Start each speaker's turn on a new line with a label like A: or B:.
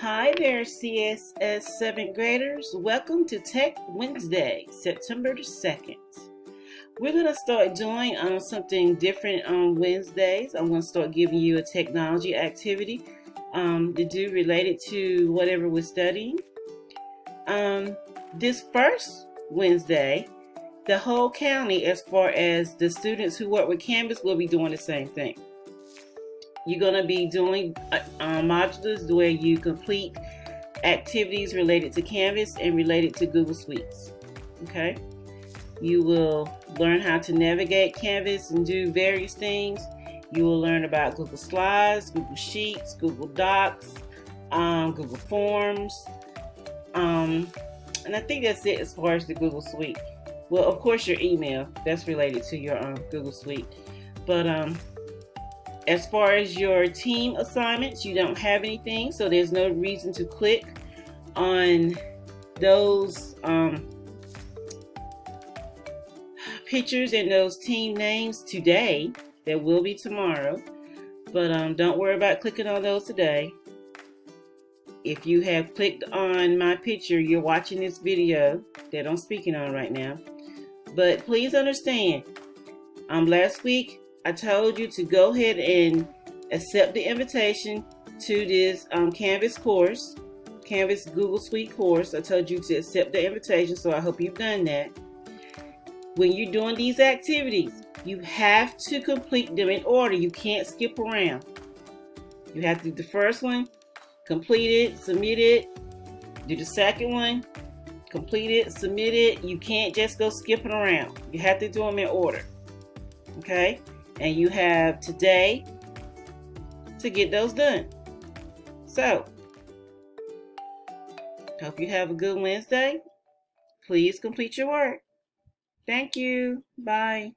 A: Hi there, CSS 7th graders. Welcome to Tech Wednesday, September the 2nd. We're going to start doing something different on Wednesdays. I'm going to start giving you a technology activity to do related to whatever we're studying. This first Wednesday, the whole county, as far as the students who work with Canvas, will be doing the same thing. You're going to be doing modules where you complete activities related to Canvas and related to Google Suites. Okay? You will learn how to navigate Canvas and do various things. You will learn about Google Slides, Google Sheets, Google Docs, Google Forms. And I think that's it as far as the Google Suite. Well, of course, your email. That's related to your Google Suite. But as far as your team assignments, you don't have anything, so there's no reason to click on those pictures and those team names today. There will be tomorrow, but don't worry about clicking on those today. If you have clicked on my picture, you're watching this video that I'm speaking on right now. But please understand, last week I told you to go ahead and accept the invitation to this Canvas course, Canvas Google Suite course. I told you to accept the invitation, so I hope you've done that. When you're doing these activities, you have to complete them in order. You can't skip around. You have to do the first one, complete it, submit it. Do the second one, complete it, submit it. You can't just go skipping around. You have to do them in order. Okay? And you have today to get those done. So, hope you have a good Wednesday. Please complete your work. Thank you. Bye.